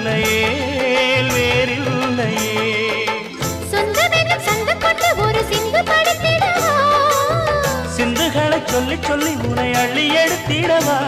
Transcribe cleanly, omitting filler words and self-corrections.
இல்லையே வேறில்லையே சொந்தமெனும் சந்து கொண்டு ஒரு சிந்து படுத்திடவா சிந்துகளை சொல்லி சொல்லி உனை அள்ளி எடுத்திடவா